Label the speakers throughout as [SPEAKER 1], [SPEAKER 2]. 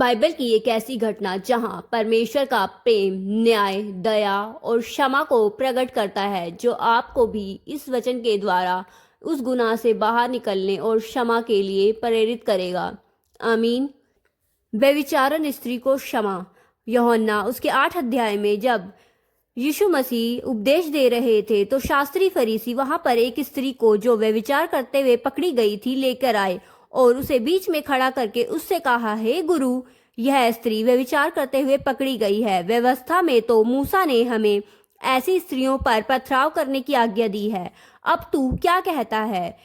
[SPEAKER 1] Bible की एक ऐसी घटना जहां परमेश्वर का प्रेम, न्याय, दया और क्षमा को प्रकट करता है, जो आपको भी इस वचन के द्वारा उस गुनाह से बाहर निकलने और क्षमा के लिए प्रेरित करेगा। आमीन। व्यभिचारण स्त्री को क्षमा। यूहन्ना उसके 8 अध्याय में जब यीशु मसीह उपदेश दे रहे थे तो शास्त्री फरीसी वहां पर एक स्त्री को जो व्यभिचार करते हुए पकड़ी गई थी लेकर आए और उसे बीच में खड़ा करके उससे कहा, हे गुरु, यह स्त्री व्यभिचार करते हुए पकड़ी गई है। व्यवस्था में तो मूसा ने हमें ऐसी स्त्रियों पर पथराव करने की आज्ञा दी है। अब तू क्या कहता है?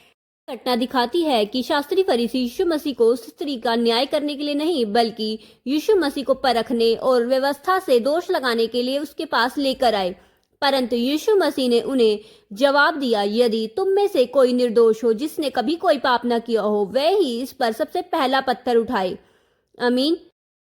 [SPEAKER 1] घटना दिखाती है कि शास्त्री फरीसी यीशु मसीह को उस स्त्री का न्याय करने के लिए नहीं, बल्कि यीशु मसीह को परखने और व्यवस्था से दोष लगाने के लिए उसके पास लेकर आए। परंतु यीशु मसीह ने उन्हें जवाब दिया, यदि तुम में से कोई निर्दोष हो, जिसने कभी कोई पाप न किया हो, वह ही इस पर सबसे पहला पत्थर उठाए। आमीन।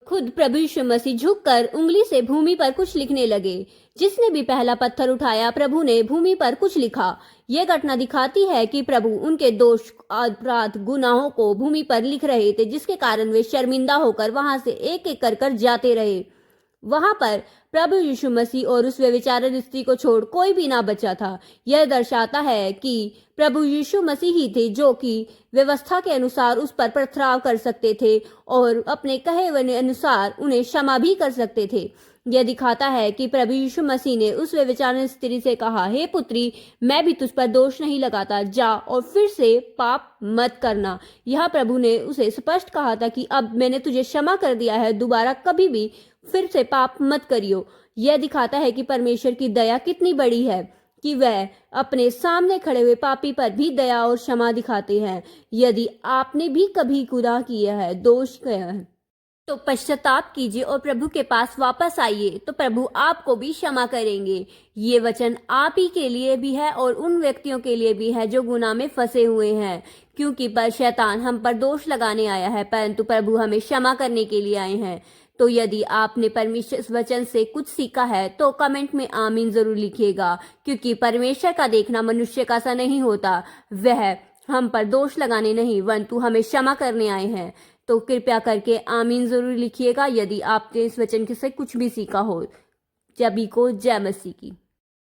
[SPEAKER 1] खुद प्रभु यीशु मसीह झुककर उंगली से भूमि पर कुछ लिखने लगे। जिसने भी पहला पत्थर उठाया, प्रभु ने भूमि पर कुछ लिखा। यह घटना दिखाती है कि प्रभु उनके दोष, अपराध, गुनाहों को भूमि पर लिख रहे थे, जिसके कारण वे शर्मिंदा होकर वहां से एक एक कर जाते रहे। वहां पर प्रभु यीशु मसीह और उस व्यभिचारिणी स्त्री को छोड़ कोई भी ना बचा था। यह दर्शाता है कि प्रभु यीशु मसीह ही थे जो कि व्यवस्था के अनुसार उस पर पथराव कर सकते थे और अपने कहे हुए अनुसार उन्हें क्षमा भी कर सकते थे। यह दिखाता है कि प्रभु यीशु मसीह ने उस व्यभिचारिणी स्त्री से कहा, हे पुत्री, मैं भी तुझ पर दोष नहीं लगाता, जा और फिर से पाप मत करना। यह प्रभु ने उसे स्पष्ट कहा था कि अब मैंने तुझे क्षमा कर दिया है, दोबारा कभी भी फिर से पाप मत करियो। यह दिखाता है कि परमेश्वर की दया कितनी बड़ी है कि वह अपने सामने खड़े हुए पापी पर भी दया और क्षमा दिखाते हैं। यदि आपने भी कभी गुनाह किया है, दोष किया है, तो पश्चाताप कीजिए और प्रभु के पास वापस आइए, तो प्रभु आपको भी क्षमा करेंगे। ये वचन आप ही के लिए भी है और उन व्यक्तियों के लिए भी है जो गुनाह में फंसे हुए हैं, क्योंकि पर शैतान हम पर दोष लगाने आया है, परंतु प्रभु हमें क्षमा करने के लिए आए हैं। तो यदि आपने परमेश्वर इस वचन से कुछ सीखा है तो कमेंट में आमीन जरूर लिखिएगा, क्योंकि परमेश्वर का देखना मनुष्य का सा नहीं होता। वह हम पर दोष लगाने नहीं, परंतु हमें क्षमा करने आए हैं। तो कृपया करके आमीन जरूर लिखिएगा यदि आपने इस वचन से कुछ भी सीखा हो। सभी को जय मसीह की।